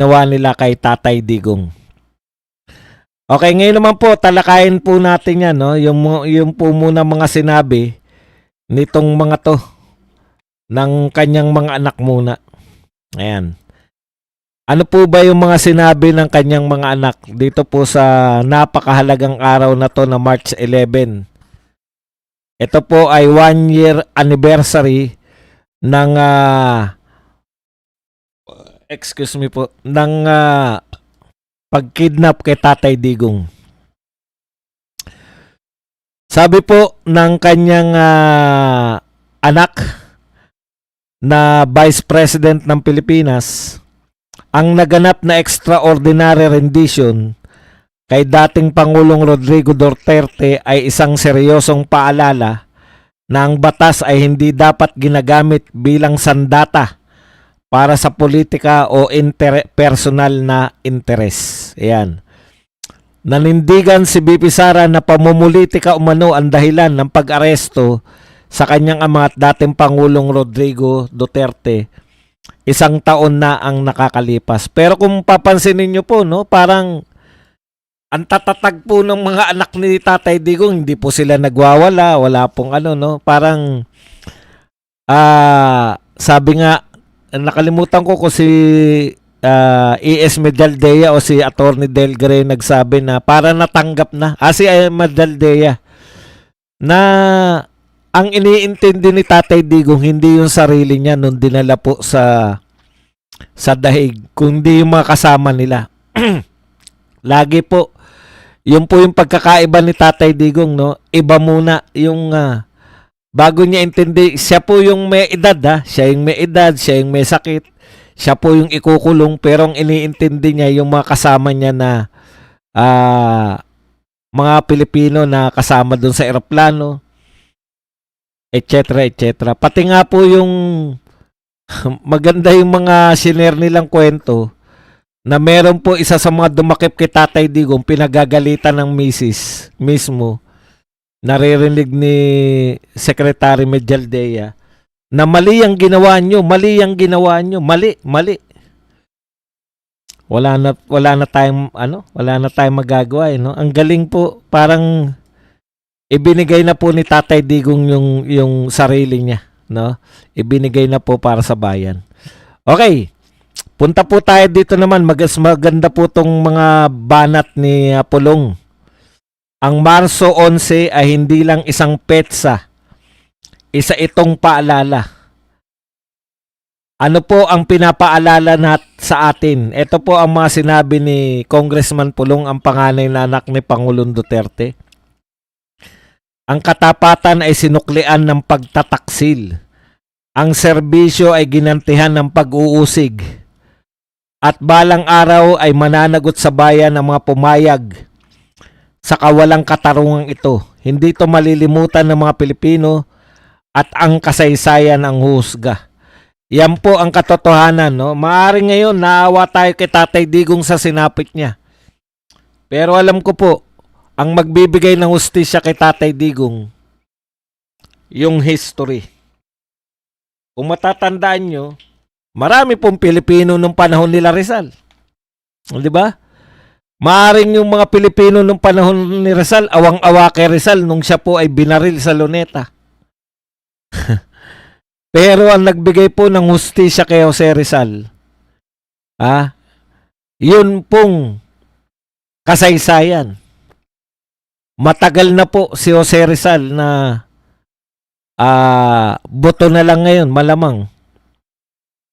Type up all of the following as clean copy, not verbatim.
ginawa nila kay Tatay Digong. Okay, ngayon naman po, talakayin po natin yan, no? Yung po muna mga sinabi nitong mga to ng kanyang mga anak muna. Ayan. Ano po ba yung mga sinabi ng kanyang mga anak dito po sa napakahalagang araw na to na March 11? Ito po ay 1-year anniversary ng ng pagkidnap kay Tatay Digong. Sabi po ng kanyang anak na Vice President ng Pilipinas, ang naganap na extraordinary rendition kay dating Pangulong Rodrigo Duterte ay isang seryosong paalala na ang batas ay hindi dapat ginagamit bilang sandata para sa politika o personal na interes. Ayan. Nanindigan si BP Sara na pamumulitika umano ang dahilan ng pag-aresto sa kanyang ama at dating Pangulong Rodrigo Duterte. 1 taon na ang nakakalipas. Pero kung papansinin nyo po, no, parang ang tatatag po ng mga anak ni Tatay Digong, hindi po sila nagwawala, wala pong ano, no. Parang sabi nga, nakalimutan ko kung si E.S. Medaldea o si Attorney Del Grey nagsabi na para natanggap na. Si Medaldea na ang iniintindi ni Tatay Digong hindi yung sarili niya nung dinala po sa dahig, kundi yung mga kasama nila. Lagi po, yun po yung pagkakaiba ni Tatay Digong, no? Iba muna yung bago niya intindi, siya po yung may edad, siya yung may edad, siya yung may sakit, siya po yung ikukulong, pero ang iniintindi niya yung mga kasama niya na mga Pilipino na kasama doon sa eroplano, etc. etc. Pati nga po yung maganda yung mga share nilang kwento na meron po isa sa mga dumakip kay Tatay Digong, pinagagalitan ng misis mismo, naririnig ni Secretary Medaldea na mali ang ginawa nyo, mali. Wala na tayong magagawa, no? Ang galing po, parang ibinigay na po ni Tatay Digong yung sarili niya, no? Ibinigay na po para sa bayan. Okay. Punta po tayo dito naman. Maganda po tong mga banat ni Pulong. Ang Marso 11 ay hindi lang isang petsa. Isa itong paalala. Ano po ang pinapaalala sa atin? Ito po ang mga sinabi ni Congressman Pulong, ang panganay na anak ni Pangulong Duterte. Ang katapatan ay sinuklian ng pagtataksil. Ang serbisyo ay ginantihan ng pag-uusig. At balang araw ay mananagot sa bayan ang mga pumayag sa kawalang katarungang ito. Hindi ito malilimutan ng mga Pilipino at ang kasaysayan ang husga. Yan po ang katotohanan, no? Maaring ngayon naawa tayo kay Tatay Digong sa sinapit niya. Pero alam ko po, ang magbibigay ng hustisya kay Tatay Digong, yung history. Kung matatandaan nyo, marami pong Pilipino nung panahon nila Rizal. Di ba? Maaring yung mga Pilipino nung panahon ni Rizal, awang-awa kay Rizal nung siya po ay binaril sa Luneta. Pero ang nagbigay po ng hustisya kay Jose Rizal, yun pong kasaysayan. Matagal na po si Jose Rizal na boto na lang ngayon, malamang.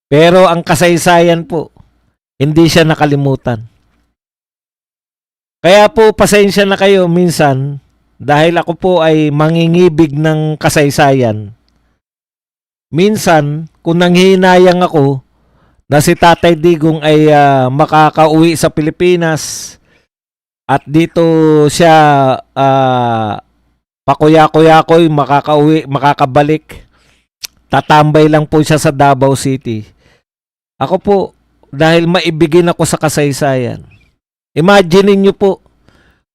Pero ang kasaysayan po, hindi siya nakalimutan. Kaya po, pasensya na kayo minsan, dahil ako po ay mangingibig ng kasaysayan. Minsan, kung nanghihinayang ako na si Tatay Digong ay makakauwi sa Pilipinas at dito siya pakuya-kuyakoy, makakabalik, tatambay lang po siya sa Davao City. Ako po, dahil maibigin ako sa kasaysayan. Imagine niyo po,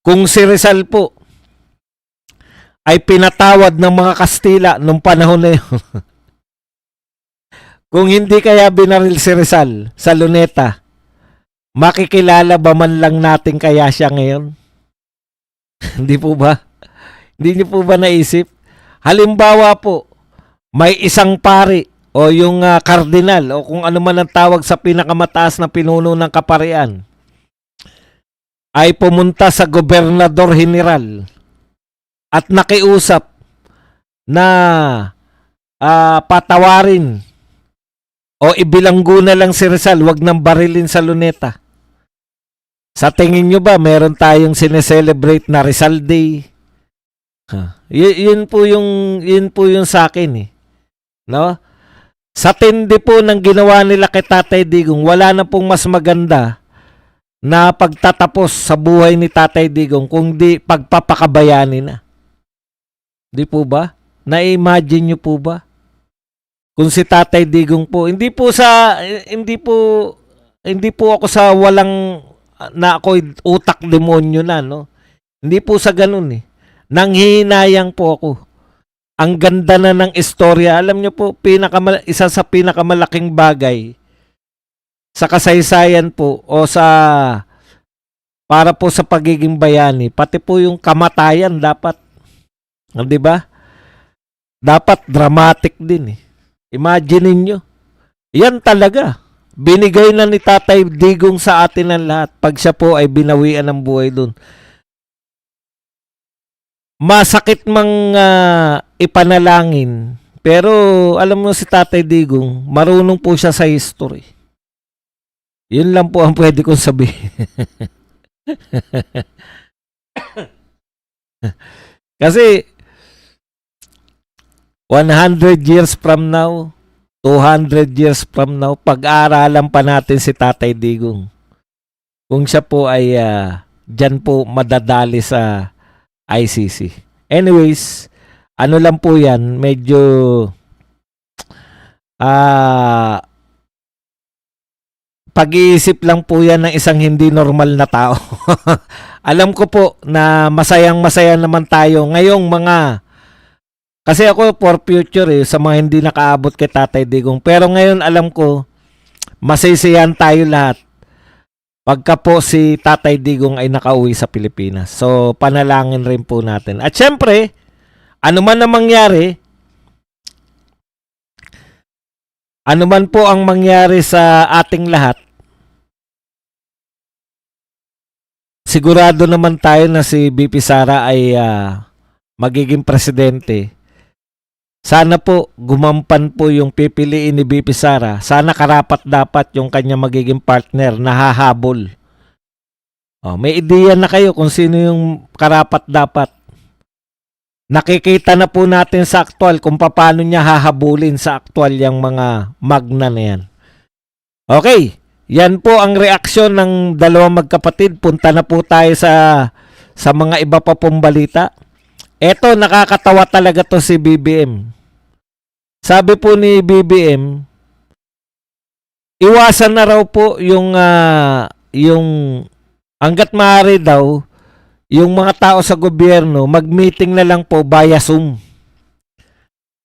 kung si Rizal po ay pinatawad ng mga Kastila nung panahon na yun. Kung hindi kaya binaril si Rizal sa Luneta, makikilala ba man lang natin kaya siya ngayon? Hindi po ba? Hindi niyo po ba naisip? Halimbawa po, may isang pari o yung kardinal o kung ano man ang tawag sa pinakamataas na pinuno ng kaparian ay pumunta sa gobernador general at nakiusap na patawarin o ibilanggo na lang si Rizal, wag nang barilin sa luneta. Sa tingin nyo ba meron tayong sineselebrate na Rizal Day? Yun po yung sa akin eh. No? Sa tindi po ng ginawa nila kay Tatay Digong, wala na pong mas maganda na pagtatapos sa buhay ni Tatay Digong kung di pagpapakabayani na. Di po ba? Na-imagine nyo po ba? Kung si Tatay Digong po, hindi po ako sa walang na ako'y utak demonyo na, no? Hindi po sa ganun eh. Nanghihinayang po ako. Ang ganda na ng istorya. Alam nyo po, isa sa pinakamalaking bagay sa kasaysayan po o para po sa pagiging bayani, pati po yung kamatayan dapat. Di ba? Dapat dramatic din eh. Imagine niyo. Yan talaga. Binigay na ni Tatay Digong sa atin ang lahat pag siya po ay binawian ng buhay dun. Masakit mang ipanalangin, pero alam mo si Tatay Digong, marunong po siya sa history. Yun lang po ang pwede kong sabihin. Kasi 100 years from now, 200 years from now, pag-aaralan pa natin si Tatay Digong. Kung siya po ay dyan po madadali sa ICC. Anyways, ano lang po yan, medyo pag-iisip lang po yan ng isang hindi normal na tao. Alam ko po na masayang-masaya naman tayo ngayong kasi ako for future sa mga hindi nakaabot kay Tatay Digong. Pero ngayon alam ko, masisiyan tayo lahat pagka po si Tatay Digong ay nakauwi sa Pilipinas. So, panalangin rin po natin. At syempre, ano man ang mangyari, ano man po ang mangyari sa ating lahat, sigurado naman tayo na si BP Sara ay magiging presidente. Sana po gumampan po yung pipiliin ni BP Sara. Sana karapat-dapat yung kanya magiging partner na hahabol. May ideya na kayo kung sino yung karapat-dapat. Nakikita na po natin sa aktual kung paano niya hahabulin sa aktual yung mga magna na yan. Okay, yan po ang reaksyon ng dalawang magkapatid. Punta na po tayo sa mga iba pa pong balita. Eto, nakakatawa talaga to si BBM. Sabi po ni BBM, iwasan na raw po yung hanggat maaari daw, yung mga tao sa gobyerno, mag-meeting na lang po via Zoom.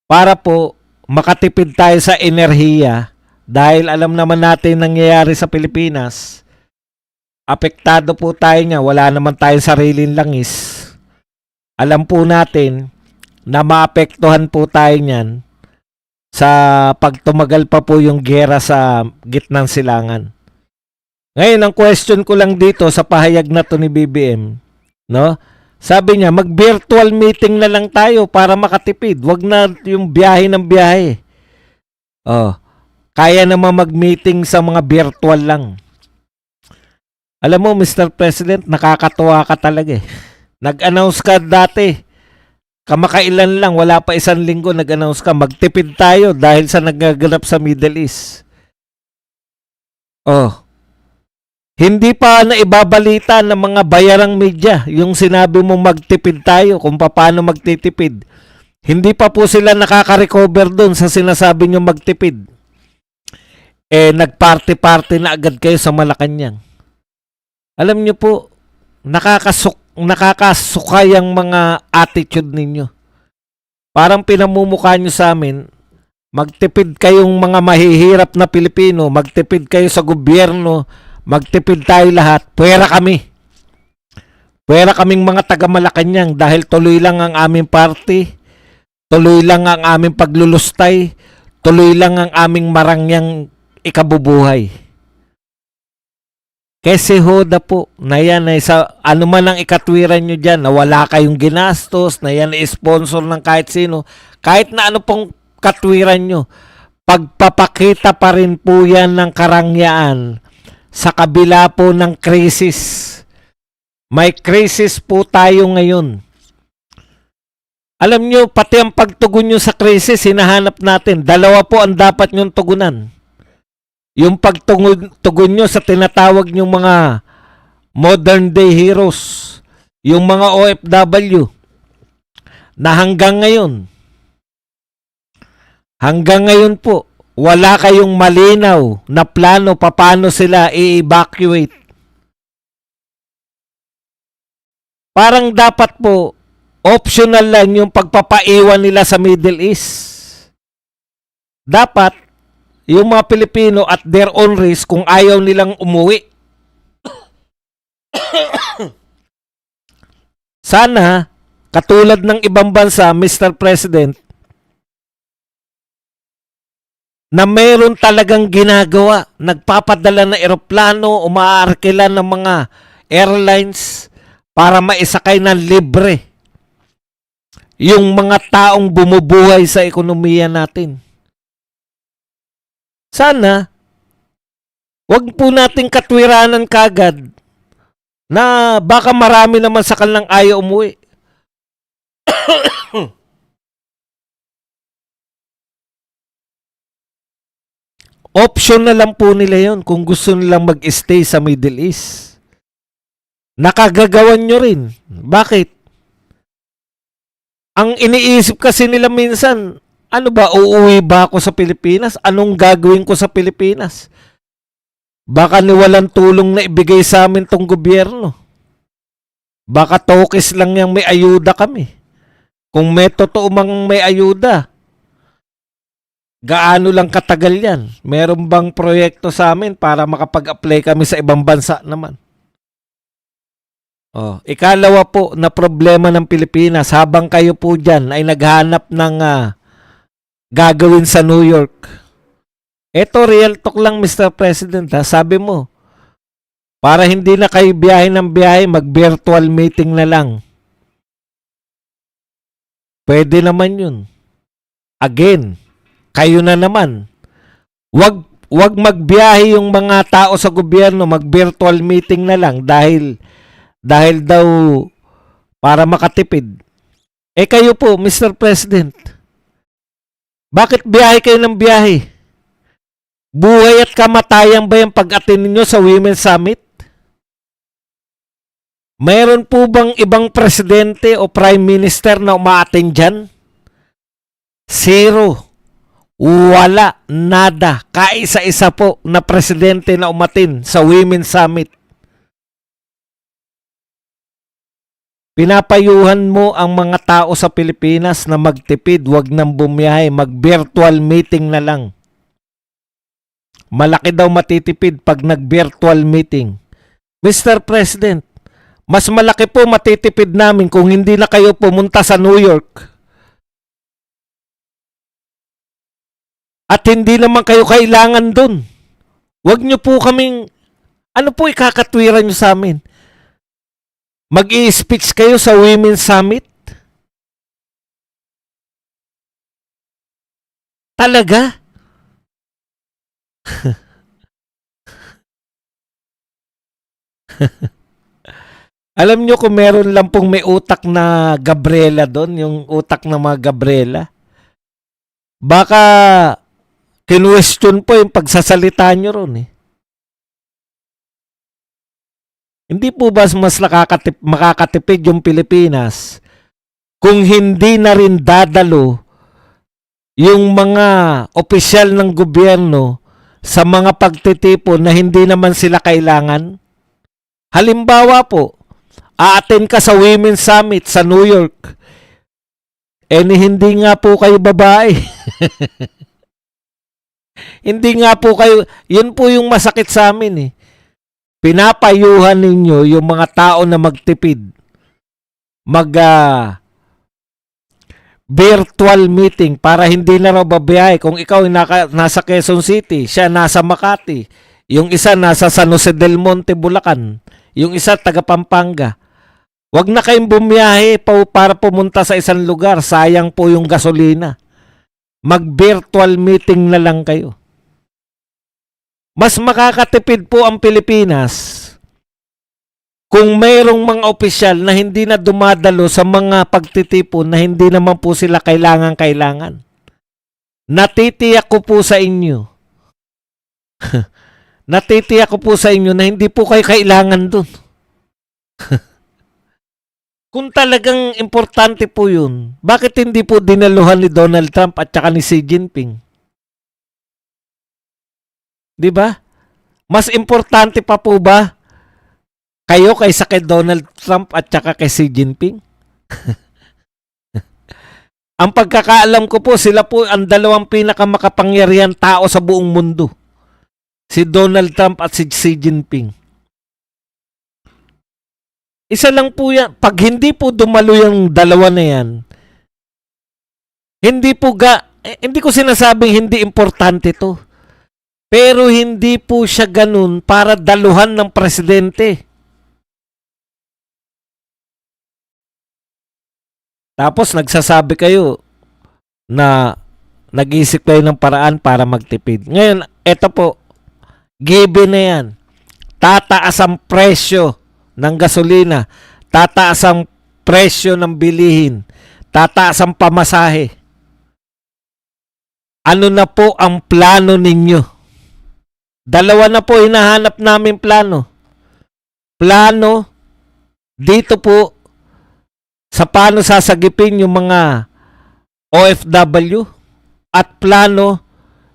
Para po makatipid tayo sa enerhiya dahil alam naman natin nangyayari sa Pilipinas. Apektado po tayo niya, wala naman tayong sariling langis. Alam po natin na maapektuhan po tayo niyan sa pagtumagal pa po yung gera sa gitnang silangan. Ngayon, ang question ko lang dito sa pahayag na to ni BBM, no? Sabi niya, mag-virtual meeting na lang tayo para makatipid. Wag na yung biyahe ng biyahe. Kaya naman mag-meeting sa mga virtual lang. Alam mo, Mr. President, nakakatuwa ka talaga eh. Nag-announce ka dati, kamakailan lang, wala pa isang linggo, nag-announce ka, magtipid tayo dahil sa nagaganap sa Middle East. Hindi pa na ibabalita ng mga bayarang media yung sinabi mo magtipid tayo, kung paano magtitipid. Hindi pa po sila nakaka-recover doon sa sinasabi nyo magtipid. Nag-party-party na agad kayo sa Malacanang. Alam nyo po, nakakasukay ang mga attitude ninyo. Parang pinamumukha nyo sa amin, magtipid kayong mga mahihirap na Pilipino, magtipid kayo sa gobyerno, magtipid tayo lahat, puwera kami. Puwera kaming mga taga Malacanang dahil tuloy lang ang aming party, tuloy lang ang aming paglulustay, tuloy lang ang aming marangyang ikabubuhay. Kasi hoda po, na yan ay sa ano man ang ikatwiran nyo dyan, na wala kayong ginastos, na yan ay sponsor ng kahit sino, kahit na ano pong katwiran nyo, pagpapakita pa rin po yan ng karangyaan sa kabila po ng krisis. May krisis po tayo ngayon. Alam nyo, pati ang pagtugon nyo sa krisis, hinahanap natin. Dalawa po ang dapat nyong tugunan. Yung pagtugon nyo sa tinatawag nyong mga modern day heroes, yung mga OFW, na hanggang ngayon po, wala kayong malinaw na plano paano sila i-evacuate. Parang dapat po, optional lang yung pagpapaiwan nila sa Middle East. Dapat, yung mga Pilipino at their own risk kung ayaw nilang umuwi. Sana, katulad ng ibang bansa, Mr. President, na mayroon talagang ginagawa, nagpapadala ng eroplano, umaarkila ng mga airlines para maisakay ng libre yung mga taong bumubuhay sa ekonomiya natin. Sana, wag po nating katwiranan kagad na baka marami naman sa kanilang ayaw umuwi. Option na lang po nila yon kung gusto nilang mag-stay sa Middle East. Nakagagawan nyo rin. Bakit? Ang iniisip kasi nila minsan, ano ba, uuwi ba ako sa Pilipinas? Anong gagawin ko sa Pilipinas? Baka ni walang tulong na ibigay sa amin tong gobyerno. Baka tokis lang yang may ayuda kami. Kung may totoo mang may ayuda, gaano lang katagal yan? Meron bang proyekto sa amin para makapag-apply kami sa ibang bansa naman? Ikalawa po na problema ng Pilipinas, habang kayo po dyan ay naghanap ng gagawin sa New York. Ito, real talk lang, Mr. President. Sabi mo, para hindi na kayo biyahe ng biyahe, mag-virtual meeting na lang. Pwede naman yun. Again, kayo na naman. Wag magbiyahe yung mga tao sa gobyerno, mag-virtual meeting na lang dahil daw para makatipid. Kayo po, Mr. President, bakit biyahe kayo ng biyahe? Buhay at kamatayan ba yung pag-attend ninyo sa Women's Summit? Mayroon po bang ibang presidente o prime minister na umaattend dyan? Zero. Wala. Nada. Kaisa-isa po na presidente na umattend sa Women's Summit. Pinapayuhan mo ang mga tao sa Pilipinas na magtipid, wag nang bumiyahe, mag-virtual meeting na lang. Malaki daw matitipid pag nag-virtual meeting. Mr. President, mas malaki po matitipid namin kung hindi na kayo pumunta sa New York. At hindi naman kayo kailangan dun. Wag nyo po kaming, ano po ikakatwiran nyo sa amin? Mag-i-speech kayo sa Women's Summit? Talaga? Alam nyo kung meron lang pong may utak na Gabriela doon, yung utak ng mga Gabriela, baka kinwestiyon po yung pagsasalita nyo ron eh. Hindi po ba mas makakatipid yung Pilipinas kung hindi na rin dadalo yung mga opisyal ng gobyerno sa mga pagtitipon na hindi naman sila kailangan? Halimbawa po, a-attend ka sa Women's Summit sa New York, hindi nga po kayo babae. Hindi nga po kayo, yun po yung masakit sa amin eh. pinapayuhan ninyo yung mga tao na magtipid, virtual meeting para hindi na raw babiyahe. Kung ikaw ay nasa Quezon City, siya nasa Makati, yung isa nasa San Jose del Monte, Bulacan, yung isa taga Pampanga. Wag na kayong bumiyahe para pumunta sa isang lugar. Sayang po yung gasolina. Mag-virtual meeting na lang kayo. Mas makakatipid po ang Pilipinas kung mayroong mga opisyal na hindi na dumadalo sa mga pagtitipon na hindi naman po sila kailangan. Natitiyak ko po sa inyo. Natitiyak ko po sa inyo na hindi po kayo kailangan dun. Kung talagang importante po yun, bakit hindi po dinaluhan ni Donald Trump at saka ni Xi Jinping? Di ba? Mas importante pa po ba kayo kaysa kay Donald Trump at saka kay Xi Jinping? Ang pagkakaalam ko po, sila po ang dalawang pinakamakapangyarihan tao sa buong mundo. Si Donald Trump at si Xi Jinping. Isa lang po yan. Pag hindi po dumalo yung dalawa na yan, hindi ko sinasabing hindi importante to. Pero hindi po siya ganun para daluhan ng presidente. Tapos nagsasabi kayo na nag-isip kayo ng paraan para magtipid. Ngayon, eto po, given na yan. Tataas ang presyo ng gasolina. Tataas ang presyo ng bilihin. Tataas ang pamasahe. Ano na po ang plano ninyo? Dalawa na po hinahanap namin plano. Plano dito po sa paano sasagipin yung mga OFW at plano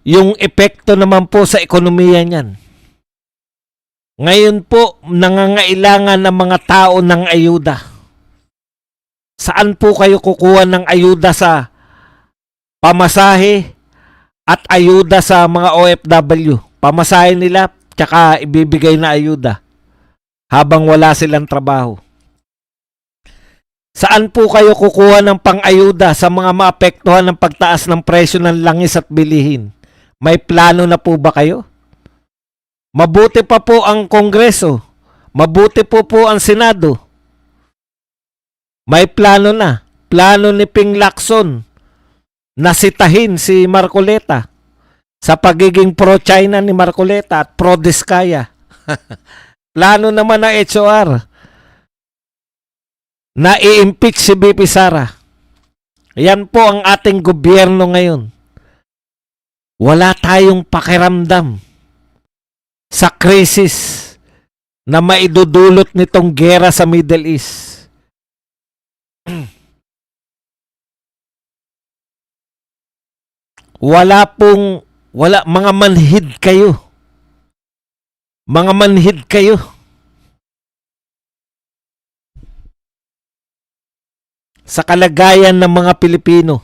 yung epekto naman po sa ekonomiya niyan. Ngayon po, nangangailangan ng mga tao ng ayuda. Saan po kayo kukuha ng ayuda sa pamasahe at ayuda sa mga OFW? Pamasahe nila, tsaka ibibigay na ayuda habang wala silang trabaho. Saan po kayo kukuha ng pang-ayuda sa mga maapektuhan ng pagtaas ng presyo ng langis at bilihin? May plano na po ba kayo? Mabuti pa po ang Kongreso. Mabuti po ang Senado. May plano na. Plano ni Ping Lacson na sitahin si Marcoleta sa pagiging pro-China ni Marcoleta at pro-Diskaya. Plano naman ng HOR na i-impeach si BP Sara. Yan po ang ating gobyerno ngayon. Wala tayong pakiramdam sa krisis na maidudulot nitong gera sa Middle East. Mga manhid kayo. Mga manhid kayo. Sa kalagayan ng mga Pilipino.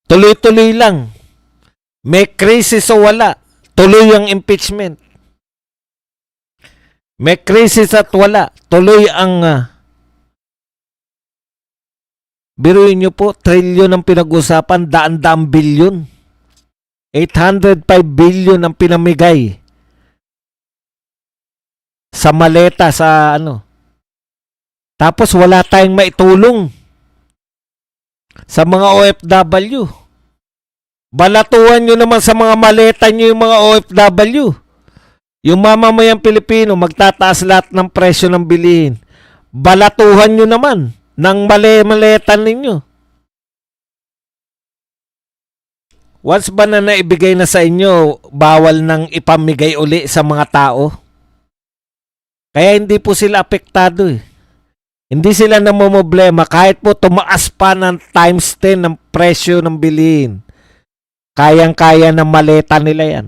Tuloy-tuloy lang. May krisis o wala, tuloy ang impeachment. May krisis at wala, tuloy ang biruin nyo po, trilyon ang pinag-usapan, daan-daang bilyon. 805 billion ang pinamigay sa maleta sa Tapos wala tayong maitulong sa mga OFW. Balatuhan nyo naman sa mga maleta nyo yung mga OFW. Yung mamamayang Pilipino, magtataas lahat ng presyo ng bilihin. Balatuhan nyo naman ng maleta ninyo. Once ba na naibigay na sa inyo, bawal nang ipamigay uli sa mga tao? Kaya hindi po sila apektado eh. Hindi sila namumblema kahit po tumaas pa ng times 10 ng presyo ng bilihin. Kayang-kaya ng maleta nila yan.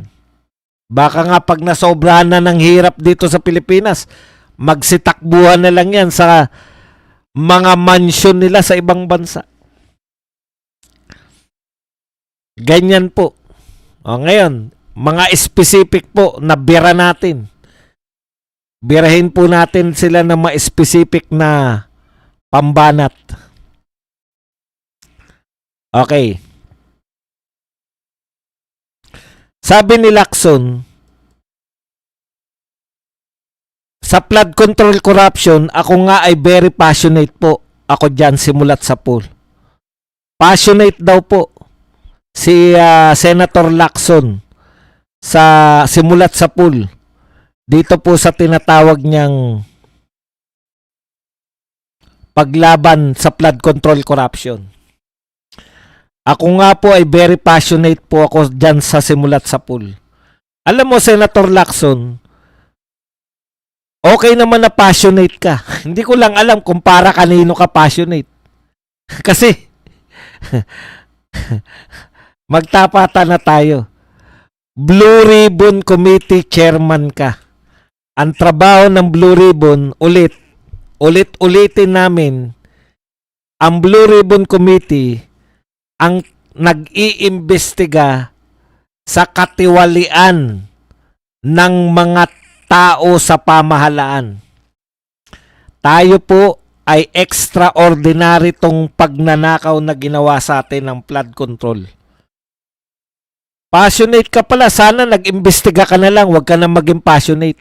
Baka nga pag nasobrahan na ng hirap dito sa Pilipinas, magsitakbuhan na lang yan sa mga mansyon nila sa ibang bansa. Ganyan po. O ngayon, mga specific po na bira natin. Birahin po natin sila ng ma-specific na pambanat. Okay. Sabi ni Lacson, sa flood control corruption, ako nga ay very passionate po. Ako dyan simulat sa pool. Passionate daw po si Senator Lacson sa simulat sa pool. Dito po sa tinatawag niyang paglaban sa flood control corruption. Ako nga po ay very passionate po ako dyan sa simulat sa pool. Alam mo, Senator Lacson, okay naman na passionate ka. Hindi ko lang alam kung para kanino ka passionate. Kasi, magtapatan na tayo. Blue Ribbon Committee Chairman ka. Ang trabaho ng Blue Ribbon, ulit-ulitin namin, ang Blue Ribbon Committee, ang nag-iimbestiga sa katiwalian ng mga tao sa pamahalaan. Tayo po ay extraordinary tong pagnanakaw na ginawa sa atin ng flood control. Passionate ka pala, sana nag-imbestiga ka na lang, wag ka na maging passionate.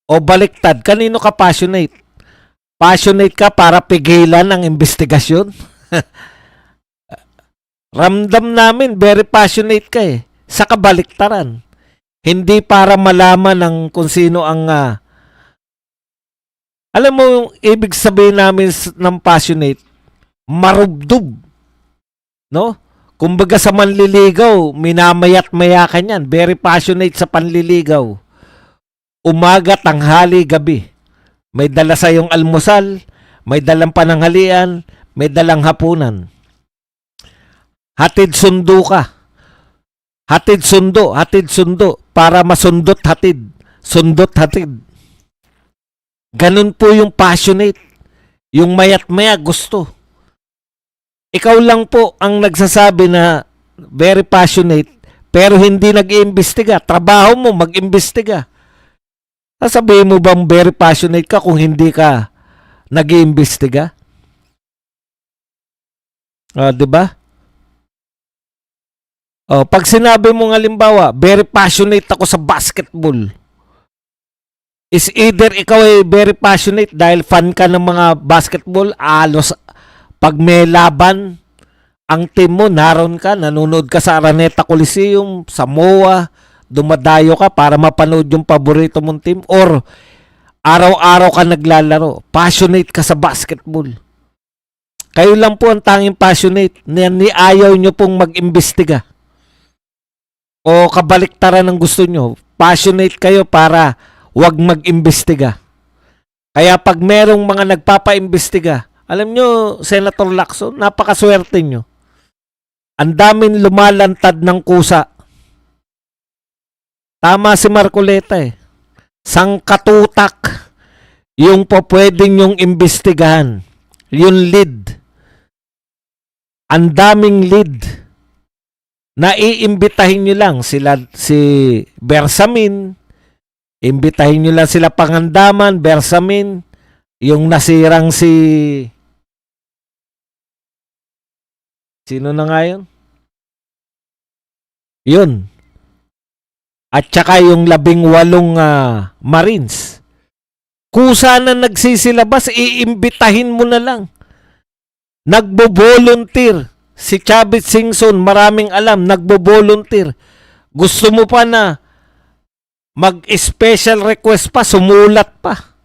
O baliktad, kanino ka passionate? Passionate ka para pigilan ang investigasyon? Ramdam namin, very passionate ka eh. Sa kabaliktaran. Hindi para malaman ng kung sino ang... alam mo yung ibig sabihin namin ng passionate? Marubdob. No? Kumbaga sa manliligaw, minamayat-maya ka niyan. Very passionate sa panliligaw. Umaga, tanghali, gabi. May dala sa yung almusal, may dalang pananghalian, may dalang hapunan. Hatid sundo ka. Hatid sundo para masundot hatid. Sundot hatid. Ganun po yung passionate. Yung mayat-maya gusto. Ikaw lang po ang nagsasabi na very passionate pero hindi nag-iimbestiga. Trabaho mo mag-imbestiga. Sasabihin mo bang very passionate ka kung hindi ka nag-iimbestiga? Di ba? Pag sinabi mo ng halimbawa, very passionate ako sa basketball. Is either ikaw ay very passionate dahil fan ka ng mga basketball, alos pag may laban, ang team mo, naroon ka, nanonood ka sa Araneta Coliseum, sa MOA, dumadayo ka para mapanood yung paborito mong team, or araw-araw ka naglalaro, passionate ka sa basketball. Kayo lang po ang tanging passionate, ni ayaw nyo pong mag-imbestiga. O kabaliktaran ng gusto nyo, passionate kayo para wag mag-imbestiga. Kaya pag merong mga nagpapa-imbestiga, alam nyo, Senator Lacson, napakaswerte nyo. Ang daming lumalantad ng kusa. Tama si Marcoleta eh. Sangkatutak yung pwedeng yung imbestigahan. Yung lead. Ang daming lead. Naiimbitahin nyo lang sila, si Bersamin. Imbitahin nyo lang sila Pangandaman, Bersamin. Yung nasirang sino na nga yun? Yun. At saka yung 18 Marines. Kusa na nagsisilabas, iimbitahin mo na lang. Nagbo-volunteer. Si Chavit Singson, maraming alam, nagbo-volunteer. Gusto mo pa na mag-special request pa, sumulat pa.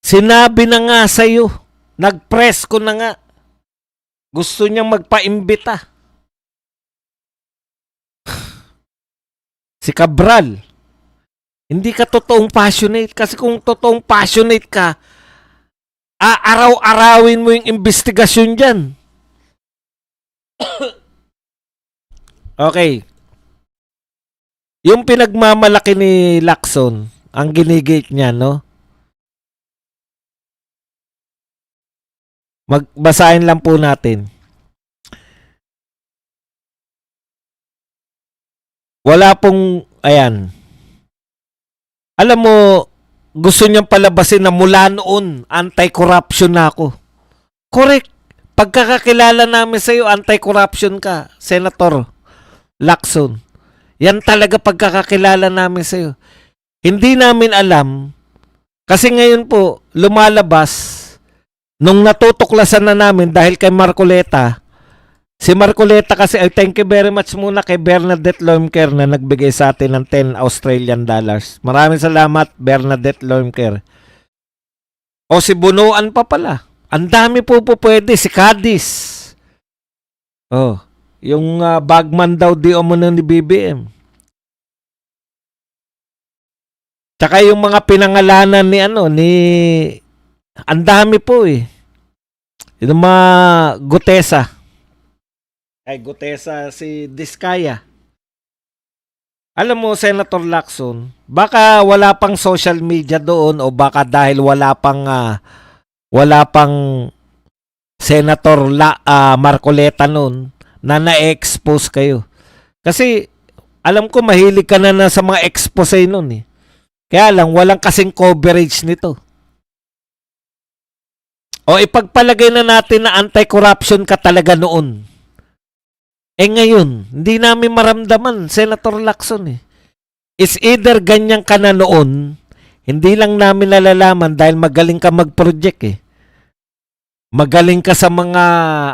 Sinabi na nga sa'yo, nag-press ko na nga. Gusto niyang magpaimbita. Si Cabral, hindi ka totoong passionate. Kasi kung totoong passionate ka, aaraw-arawin mo yung investigasyon dyan. Okay. Yung pinagmamalaki ni Lacson, ang ginigate niya, no? Magbasahin lang po natin. Wala pong, ayan, Alam mo, gusto niyang palabasin na mula noon, anti-corruption na ako. Correct. Pagkakakilala namin sa iyo, anti-corruption ka, Senator Lacson. Yan talaga pagkakakilala namin sa iyo. Hindi namin alam, kasi ngayon po, lumalabas, nung natutuklasan na namin dahil kay Marcoleta, si Marcoleta kasi, I thank you very much muna kay Bernadette Loemker na nagbigay sa atin ng 10 Australian dollars. Maraming salamat, Bernadette Loemker. O si Bunuan pa pala. Ang dami po pwede. Si Cadiz. Oh, yung bagman daw di umano ni BBM. Tsaka yung mga pinangalanan ni ang dami po eh. Yung mga Gutesa. Ay, Gutesa si Diskaya. Alam mo, Senator Lacson, baka wala pang social media doon o baka dahil wala pang Senator Marcoleta noon na na-expose kayo. Kasi alam ko mahilig ka na sa mga expose noon eh. Kaya lang, walang kasing coverage nito. O ipagpalagay na natin na anti-corruption ka talaga noon. Ngayon, hindi namin maramdaman, Senator Lacson eh. It's either ganyan ka na noon, hindi lang namin nalalaman dahil magaling ka mag-project eh. Magaling ka sa mga,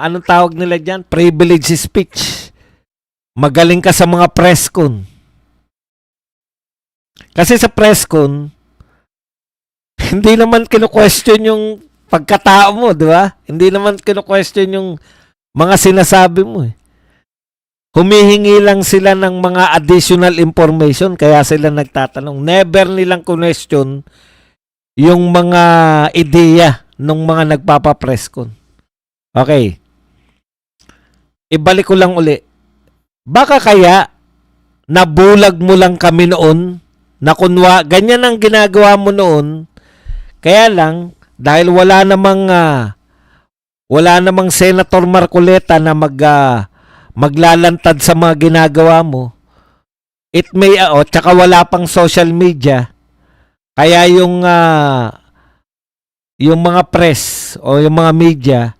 anong tawag nila dyan? Privilege speech. Magaling ka sa mga press con. Kasi sa press con, hindi naman kino-question yung pagkatao mo, di ba? Hindi naman kino-question yung mga sinasabi mo eh. Humihingi lang sila ng mga additional information kaya sila nagtatanong. Never nilang question yung mga ideya ng mga nagpapapress con. Okay. Ibalik ko lang uli. Baka kaya nabulag mo lang kami noon na kunwa, ganyan ang ginagawa mo noon. Kaya lang, dahil wala namang Senator Marcoleta na maglalantad sa mga ginagawa mo, it may, tsaka wala pang social media, kaya yung mga press o yung mga media,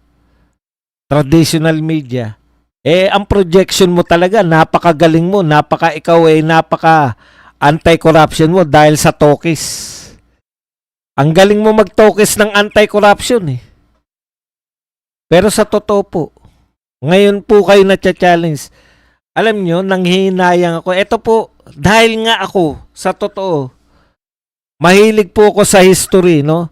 traditional media, ang projection mo talaga, napakagaling mo, ikaw napaka anti-corruption mo dahil sa tokis. Ang galing mo mag-tokis ng anti-corruption eh. Pero sa totoo po, ngayon po kayo na-challenge. Alam nyo, nanghihinayang ako. Ito po, dahil nga ako, sa totoo, mahilig po ako sa history, no?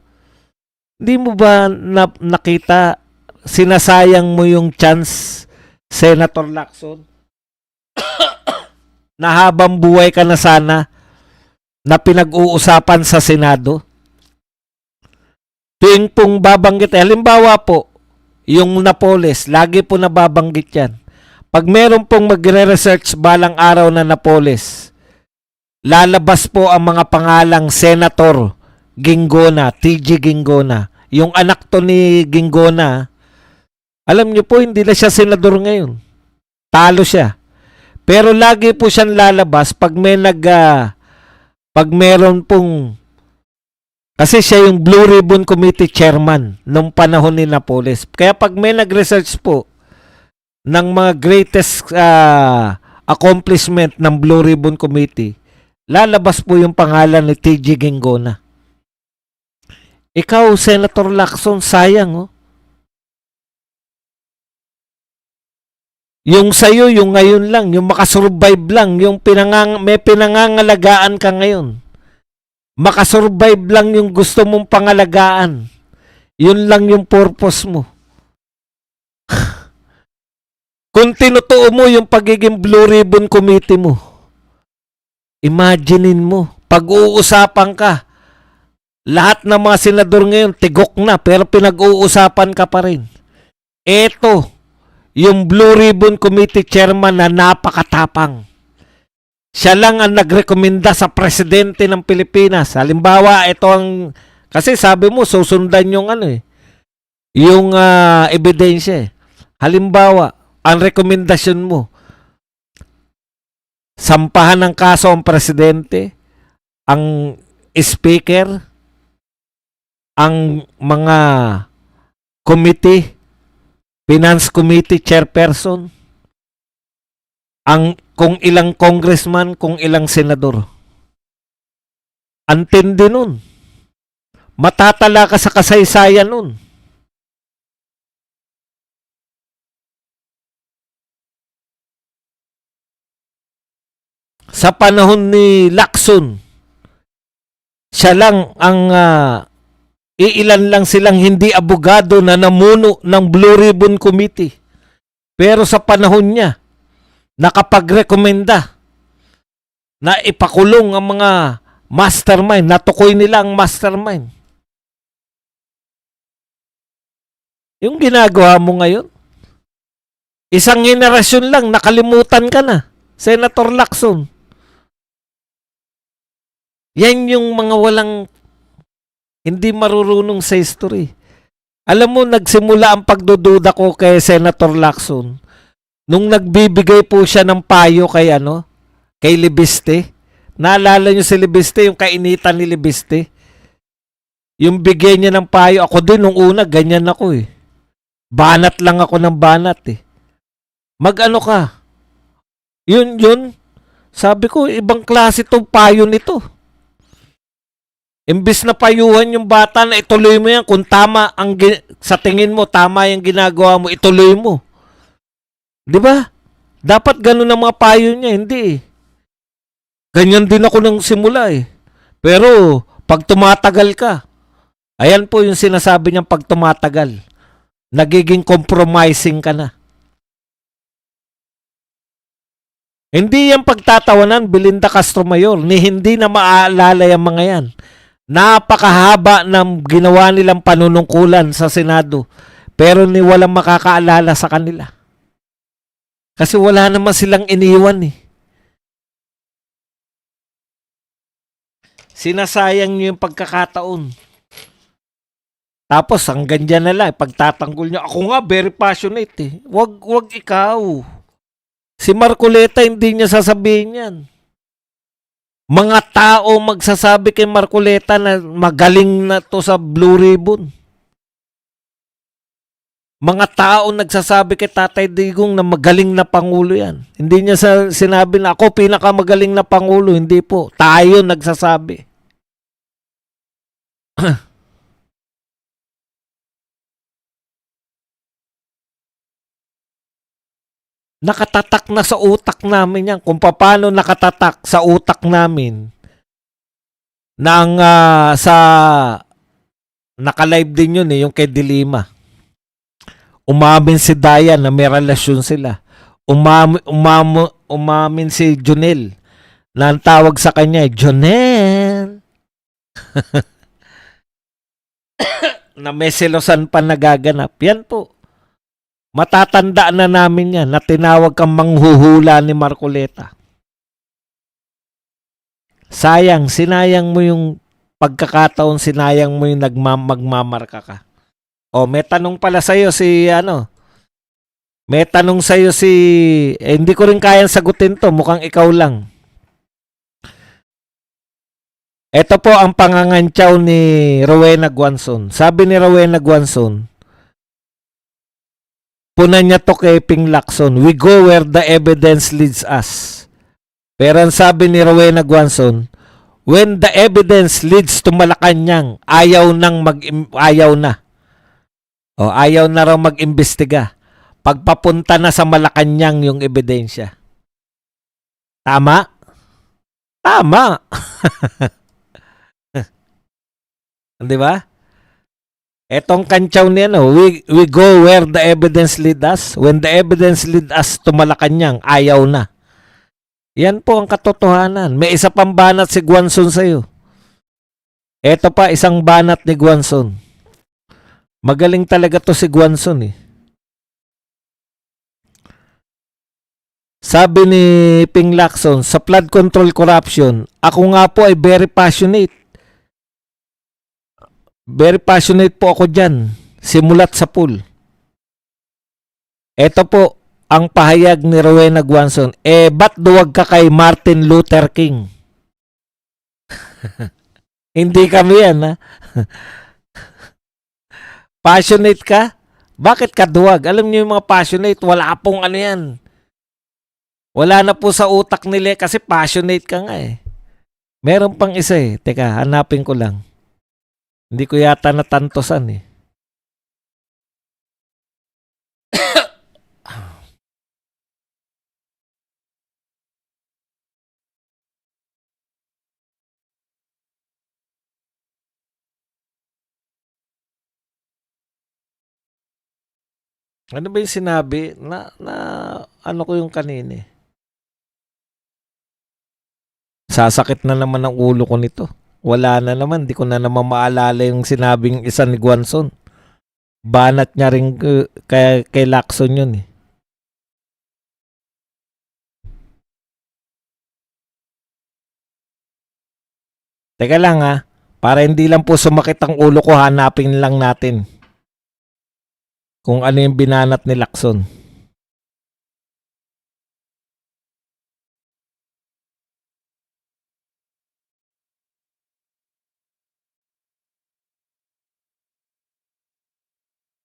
Hindi mo ba nakita, sinasayang mo yung chance, Senator Lacson, na habang buhay ka na sana, na pinag-uusapan sa Senado? Tuwing pong babanggit, halimbawa po, yung Napoles, lagi po nababanggit yan. Pag meron pong magre-research balang araw na Napoles, lalabas po ang mga pangalang Senator Ginggona, TG Ginggona. Yung anak to ni Ginggona, alam niyo po, hindi na siya senador ngayon. Talo siya. Pero lagi po siyang lalabas pag meron pong, kasi siya yung Blue Ribbon Committee chairman nung panahon ni Napoles. Kaya pag may nag-research po ng mga greatest accomplishment ng Blue Ribbon Committee, lalabas po yung pangalan ni TG Ginggona. Ikaw, Senator Lacson, sayang oh. Yung sa'yo, yung ngayon lang, yung makasurvive lang, yung may pinangangalagaan ka ngayon. Makasurvive lang yung gusto mong pangalagaan. Yun lang yung purpose mo. Kung tinutuo mo yung pagiging Blue Ribbon Committee mo, imaginein mo, pag-uusapan ka, lahat ng mga senador ngayon, tigok na, pero pinag-uusapan ka pa rin. Eto, yung Blue Ribbon Committee chairman na napakatapang. Siya lang ang nagrekomenda sa presidente ng Pilipinas. Halimbawa, ito ang, kasi sabi mo, susundan yung yung ebidensya eh. Halimbawa, ang rekomendasyon mo, sampahan ng kaso ang presidente, ang speaker, ang mga committee, finance committee chairperson, ang kung ilang congressman, kung ilang senador. Antindi nun. Matatala ka sa kasaysayan nun. Sa panahon ni Lacson, siya lang ang iilan lang silang hindi abogado na namuno ng Blue Ribbon Committee. Pero sa panahon niya, nakapagrekomenda na ipakulong ang mga mastermind, natukoy nila ang mastermind. Yung ginagawa mo ngayon, isang henerasyon lang, nakalimutan ka na. Senator Lacson. Yan yung mga walang, hindi marurunong sa history. Alam mo, nagsimula ang pagdududa ko kay Senator Lacson nung nagbibigay po siya ng payo kay kay Libiste. Naalala niyo si Libiste, yung kainitan ni Libiste? Yung bigay niya ng payo, ako din nung una, ganyan ako eh. Banat lang ako ng banat eh. Mag-ano ka? Yun. Sabi ko, ibang klase tong payo nito. Imbis na payuhan yung bata na ituloy mo yan, kung tama sa tingin mo, tama yung ginagawa mo, ituloy mo. Di ba? Dapat ganun ang mga payo niya, hindi eh. Ganyan din ako nang simula eh. Pero, pag tumatagal ka, ayan po yung sinasabi niyang pag tumatagal, nagiging compromising ka na. Hindi yan pagtatawanan, Belinda Castro Mayor, ni hindi na maaalala yung mga yan. Napakahaba ng ginawa nilang panunungkulan sa Senado, pero ni walang makakaalala sa kanila. Kasi wala naman silang iniwan eh. Sinasayang nyo yung pagkakataon. Tapos hanggang dyan na lang, pagtatanggol nyo. Ako nga, very passionate eh. Wag ikaw. Si Marcoleta, hindi niya sasabihin yan. Mga tao magsasabi kay Marcoleta na magaling na to sa Blue Ribbon. Mga tao nagsasabi kay Tatay Digong na magaling na Pangulo yan. Hindi niya sinabi na ako pinakamagaling na Pangulo. Hindi po. Tayo nagsasabi. Nakatatak na sa utak namin yan. Kung paano nakatatak sa utak namin ng sa nakalive din yun eh, yung kay Dilima. Umamin si Dayan na may relasyon sila. Umamin si Jonel na ang tawag sa kanya Jonel. Na may selosan pa nagaganap. Yan po. Matatandaan na namin yan na tinawag kang manghuhula ni Marcoleta. Sayang, sinayang mo yung pagkakataon, sinayang mo yung magmamarka ka. O, may tanong pala sa'yo may tanong sa'yo hindi ko rin kayang sagutin to, mukhang ikaw lang. Ito po ang pangangantyaw ni Rowena Guanzon. Sabi ni Rowena Guanzon, punan niya to kay Ping Lacson, we go where the evidence leads us. Pero ang sabi ni Rowena Guanzon, when the evidence leads to Malacanang, ayaw na. O, ayaw na raw mag-imbestiga. Pagpapunta na sa Malacanang yung ebidensya. Tama? Tama. Di ba? Etong kantyaw niya, we go where the evidence lead us. When the evidence lead us to Malacanang, ayaw na. Yan po ang katotohanan. May isa pang banat si Guanzon sa'yo. Eto pa, isang banat ni Guanzon. Magaling talaga to si Guanzon eh. Sabi ni Ping Lacson, sa flood control corruption, ako nga po ay very passionate. Very passionate po ako dyan. Simulat sa pool. Ito po ang pahayag ni Rowena Guanzon. Ba't duwag ka kay Martin Luther King? Hindi kami yan, ha? Passionate ka? Bakit ka duwag? Alam niyo yung mga passionate, wala pong ano yan. Wala na po sa utak nila kasi passionate ka nga eh. Meron pang isa eh. Teka, hanapin ko lang. Hindi ko yata natantosan eh. Ano ba yung sinabi? Ano ko yung kanina eh. Sasakit na naman ang ulo ko nito. Wala na naman. Di ko na naman maalala yung sinabing isa ni Guanzon. Banat niya rin kay Lacson yun eh. Teka lang ha. Para hindi lang po sumakit ang ulo ko, hanapin lang natin kung ano yung binanat ni Lacson.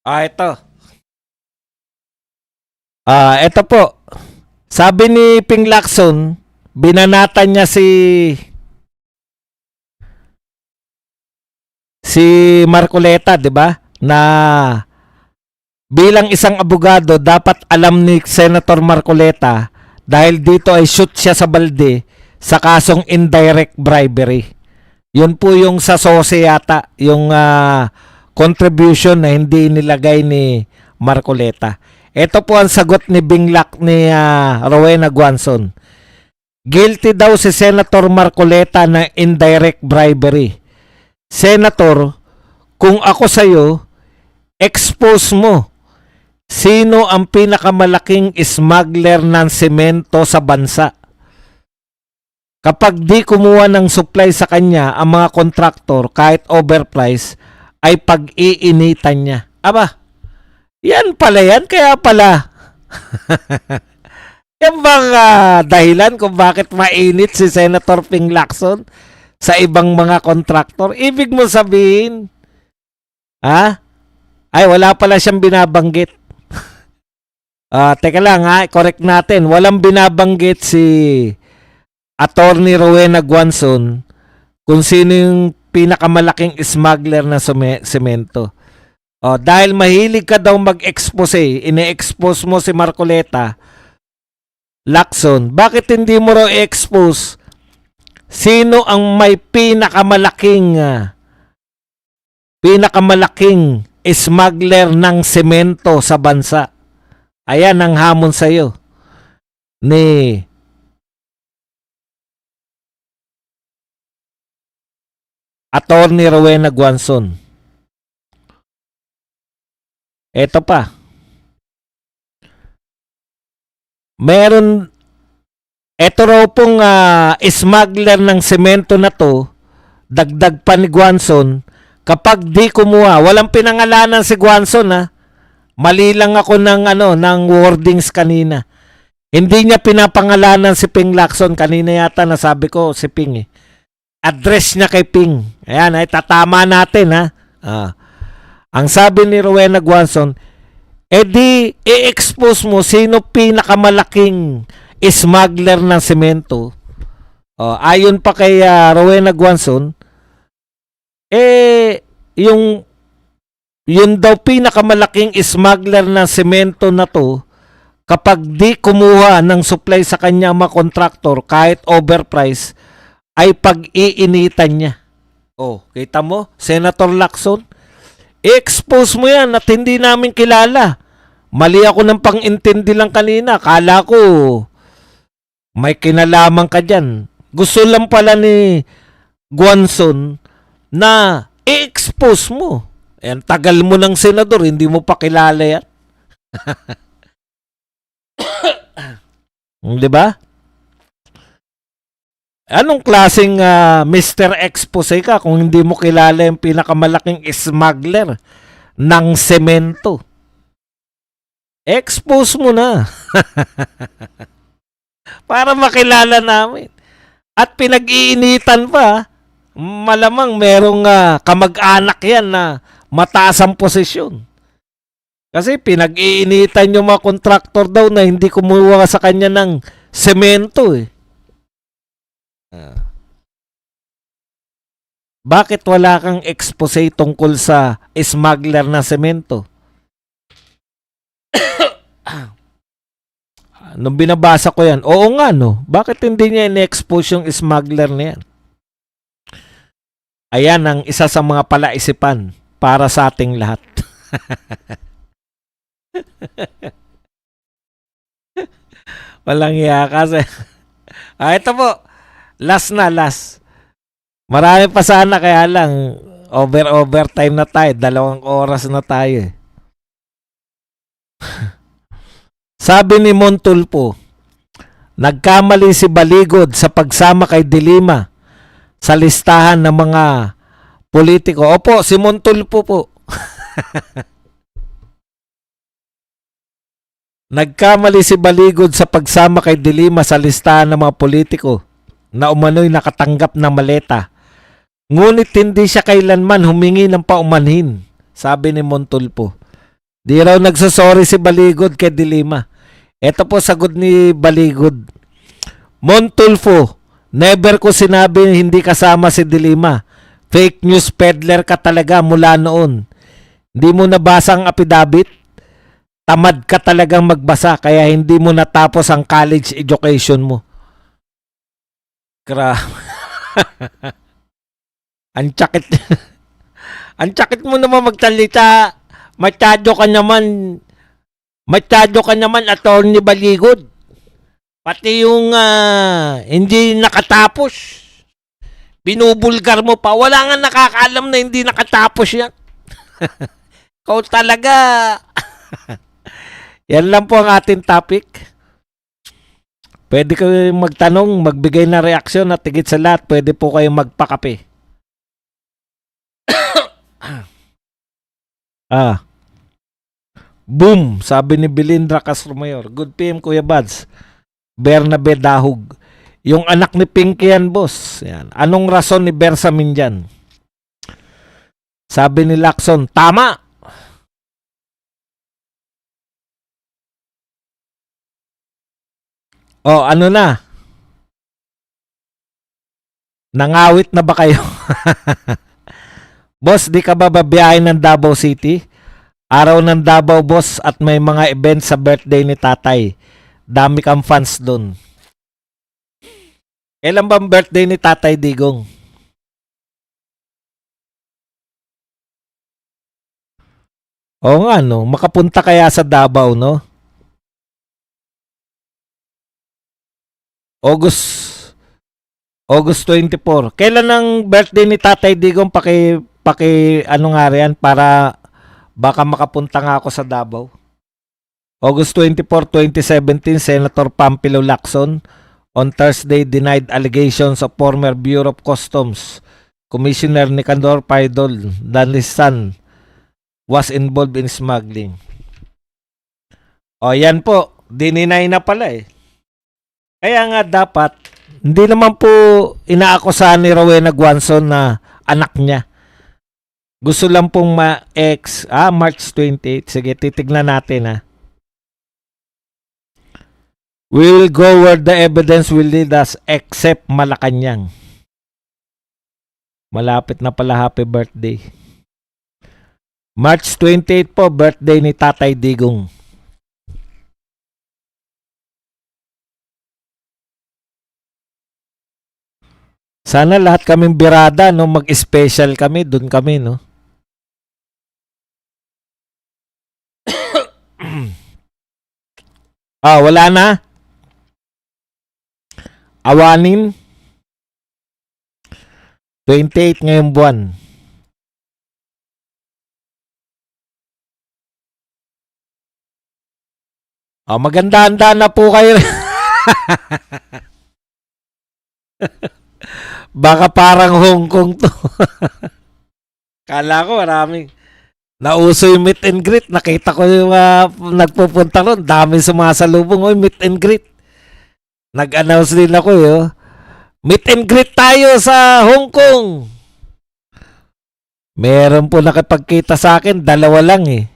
Ito. Ito po. Sabi ni Ping Lacson, binanatan niya si Marcoleta, 'di ba? Na bilang isang abogado, dapat alam ni Senator Marcoleta dahil dito ay shoot siya sa balde sa kasong indirect bribery. Yun po yung sa SOSE yata, yung contribution na hindi nilagay ni Marcoleta. Ito po ang sagot ni Binglak ni Rowena Guanzon. Guilty daw si Senator Marcoleta ng indirect bribery. Senator, kung ako sa'yo, expose mo sino ang pinakamalaking smuggler ng semento sa bansa. Kapag di kumuha ng supply sa kanya ang mga kontraktor kahit overprice, ay pag-iinitan niya. Aba, yan pala yan. Kaya pala. Yan bang dahilan kung bakit mainit si Senator Ping Lacson sa ibang mga kontraktor? Ibig mo sabihin, ay wala pala siyang binabanggit. Teka lang correct natin. Walang binabanggit si Attorney Rowena Guanzon kung sino yung pinakamalaking smuggler na semento. Dahil mahilig ka daw mag-expose, ine-expose mo si Marcoleta, Lacson, bakit hindi mo raw i-expose sino ang may pinakamalaking smuggler ng semento sa bansa? Ayan ang hamon sa'yo ni Attorney Rowena Guanzon. Ito pa. Ito raw pong smuggler ng semento na to, dagdag pa ni Guanzon, kapag di kumuha, walang pinangalanan si Guanzon Mali lang ako ng wordings kanina. Hindi niya pinapangalanan si Ping Lacson. Kanina yata nasabi ko si Ping Address niya kay Ping. Ayan, tatama natin Ang sabi ni Rowena Guanzon, i-expose mo sino pinakamalaking smuggler ng semento. Ayon pa kay Rowena Guanzon, yun daw pinakamalaking smuggler ng semento na to, kapag di kumuha ng supply sa kanya mga kontraktor kahit overprice, ay pag-iinitan niya. Kita mo, Senator Lacson? I-expose mo yan at hindi namin kilala. Mali ako ng pang-intindi lang kanina. Kala ko may kinalaman ka dyan. Gusto lang pala ni Guanzon na i-expose mo. Ayan, tagal mo ng senador, hindi mo pa kilala yan. Di ba? Anong klaseng Mr. Expose ka kung hindi mo kilala yung pinakamalaking smuggler ng semento? Expose mo na. Para makilala namin. At pinag-iinitan pa. malamang merong kamag-anak yan na mataas ang posisyon. Kasi pinag-iinitan yung mga kontraktor daw na hindi kumuha sa kanya ng semento eh. Bakit wala kang expose tungkol sa smuggler na semento? Nung binabasa ko yan, oo nga no, bakit hindi niya in-expose yung smuggler na yan? Ayan ang isa sa mga palaisipan para sa ating lahat. Walang iya kasi. Ito po, last na, last. Marami pa sana kaya lang overtime na tayo, 2 oras na tayo eh. Sabi ni Montulfo, nagkamali si Baligod sa pagsama kay De Lima sa listahan ng mga politiko. Opo, si Montulfo po. Nagkamali si Baligod sa pagsama kay De Lima sa listahan ng mga politiko na umano'y nakatanggap ng maleta. Ngunit hindi siya kailanman humingi ng paumanhin, sabi ni Montulfo. Di raw nagsasorry si Baligod kay De Lima. Ito po sagot ni Baligod. Montulfo, never ko sinabi hindi kasama si De Lima. Fake news peddler ka talaga mula noon. Hindi mo nabasa ang affidavit? Tamad ka talagang magbasa kaya hindi mo natapos ang college education mo. Ang sakit. Ang sakit mo naman magsalita. Masyado ka naman Attorney Baligod. Pati yung hindi nakatapos. Binubulgar mo pa. Wala nga nakakaalam na hindi nakatapos yan. Ikaw talaga. Yan lang po ang ating topic. Pwede kayo magtanong, magbigay na reaksyon at higit sa lahat, pwede po kayo magpakape. Boom, sabi ni Bilindra Castromayor. Good PM Kuya Bads. Bernabe Dahug. Yung anak ni Pinky yan, boss. Yan. Anong rason ni Bersamin dyan? Sabi ni Lacson, tama. Oh, ano na? Nangawit na ba kayo? Boss, di ka ba babiyahin ng Davao City? Araw ng Davao, boss, at may mga event sa birthday ni tatay. Dami kang fans dun. Kailan ba ang birthday ni Tatay Digong? Oo nga, no? Makapunta kaya sa Davao, no? August 24. Kailan ang birthday ni Tatay Digong? Ano nga riyan para baka makapunta nga ako sa Davao. August 24, 2017, Senator Pampilo Lacson on Thursday denied allegations of former Bureau of Customs Commissioner Nicanor Paidol that his son was involved in smuggling. O yan po, dininay na pala eh. Kaya nga dapat, hindi naman po inaakusahan ni Rowena Guanzon na anak niya. Gusto lang pong March 28. Sige, titignan natin ha. We will go where the evidence will lead us except Malacanang. Malapit na pala, happy birthday. March 28 po, birthday ni Tatay Digong. Sana lahat kaming birada, no? Mag-special kami, dun kami, no? Wala na? Awanin? 28 ngayong buwan. Maganda-handa na po kayo. Baka parang Hong Kong to. Kala ko maraming nauso yung meet and greet. Nakita ko yung nagpupunta ron. Dami sumasalubong. Oy, meet and greet. Nag-announce din ako. Meet and greet tayo sa Hong Kong. Meron po nakipagkita sa akin, dalawa lang eh.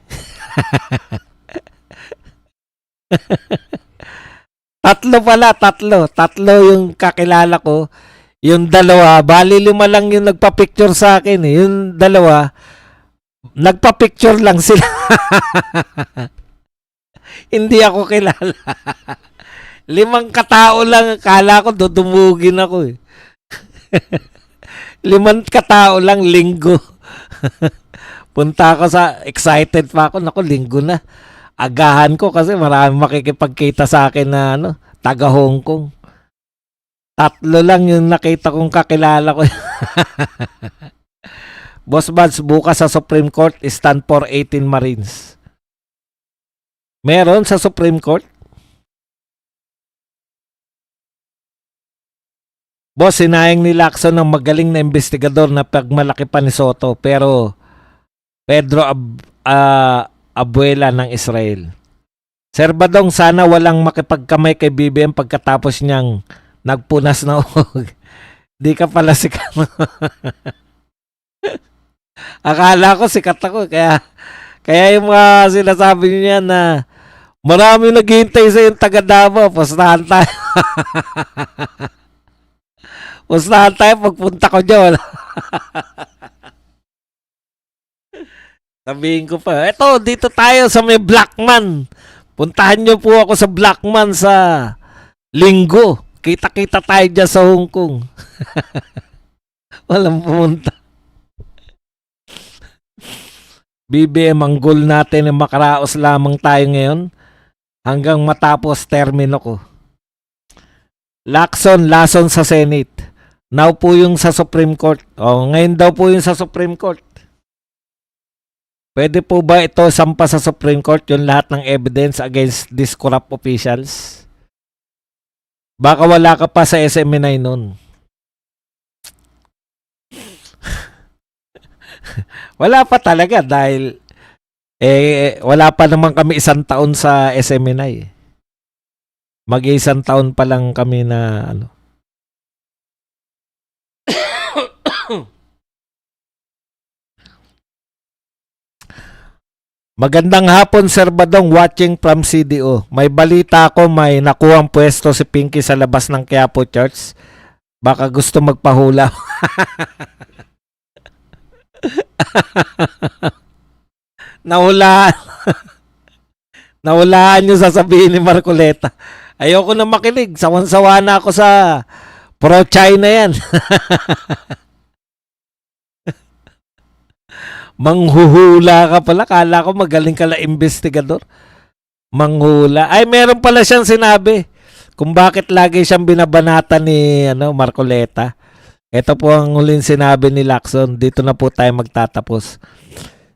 Tatlo pala, tatlo. Tatlo yung kakilala ko. Yung dalawa, bali 5 lang yung nagpa-picture sa akin eh. Yung dalawa, nagpa-picture lang sila. Hindi ako kilala. 5 katao lang, kala ko dudumugin ako eh. 5 katao lang, linggo. Punta ako excited pa ako, naku, linggo na. Agahan ko kasi marami makikipagkita sa akin na taga Hong Kong. Tatlo lang yung nakita kong kakilala ko. Boss Buds, bukas sa Supreme Court, stand for 18 Marines. Meron sa Supreme Court? Boss, sinayang ni Lacson ng magaling na investigador na pagmalaki pa ni Soto, pero Pedro Abuela ng Israel. Sir Badong, sana walang makipagkamay kay BBM pagkatapos niyang nagpunas na uhog. Di ka pala sikat. Akala ko sikat ako. Kaya yung mga sinasabi niya na marami naghihintay sa yung taga Davao. Pustahan tayo. Pustahan tayo pagpunta ko dyan. Sabihin ko pa, eto, dito tayo sa may Blackman. Puntahan niyo po ako sa Blackman sa Linggo. Kita-kita tayo dyan sa Hong Kong. Walang pumunta. BBM, ang goal natin ay makaraos lamang tayo ngayon hanggang matapos termino ko. Lacson, lason sa Senate. Now po yung sa Supreme Court. Ngayon daw po yung sa Supreme Court. Pwede po ba ito sampa sa Supreme Court yung lahat ng evidence against these corrupt officials? Baka wala ka pa sa SMNI nun. Wala pa talaga dahil wala pa naman kami 1 taon sa SMNI. Mag-1 taon pa lang kami na Magandang hapon, Sir Badong, watching from CDO. May balita ako, may nakuhang pwesto si Pinky sa labas ng Quiapo Church. Baka gusto magpahula. Nahulaan yung sasabihin ni Marcoleta. Ayoko na makinig. Sawan-sawa na ako sa pro-China yan. Manghuhula ka pala. Kala ko magaling ka na investigador. Manghula. Ay, meron pala siyang sinabi kung bakit lagi siyang binabanata ni Marcoleta. Ito po ang huling sinabi ni Lacson. Dito na po tayo magtatapos.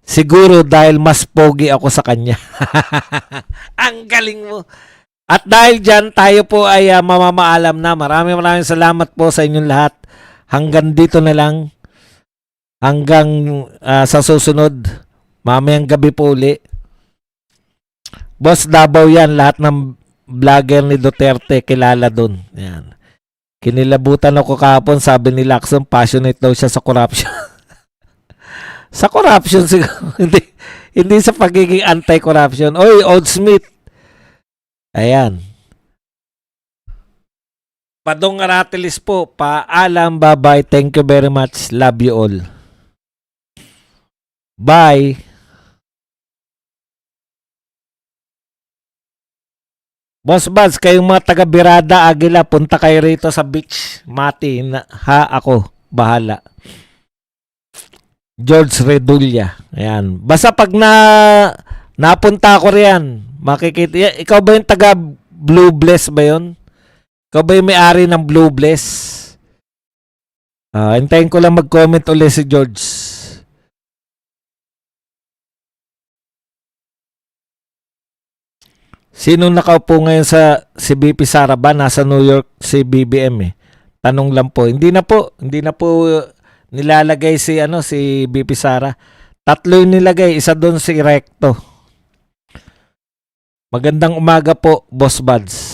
Siguro dahil mas pogi ako sa kanya. Ang galing mo. At dahil dyan, tayo po ay mamamaalam na. Maraming salamat po sa inyong lahat. Hanggang dito na lang. Hanggang sa susunod. Mamayang gabi po uli. Boss Davao yan. Lahat ng vlogger ni Duterte kilala dun. Yan. Kinilabutan ako kahapon. Sabi ni Lacson, passionate daw siya sa corruption. Sa corruption siguro. Hindi sa pagiging anti-corruption. Oy, Old Smith. Ayan. Padong Aratilis po. Paalam. Bye-bye. Thank you very much. Love you all. Bye. Boss Buds, kayong mga taga-Birada, Agila, punta kayo rito sa beach. Mati, ako. Bahala. George Redulla. Ayan. Basta pag napunta ko riyan, makikita. Ikaw ba yung taga Blue Bless ba yun? Ikaw ba yung may-ari ng Blue Bless? Hintayin ko lang mag-comment ulit si George. Sino nakaupo ngayon si BP Sara ba? Nasa New York si BBM eh. Tanong lang po. Hindi na po nilalagay si BP Sara. 3 yung nilagay, isa doon si Recto. Magandang umaga po, Boss Buds.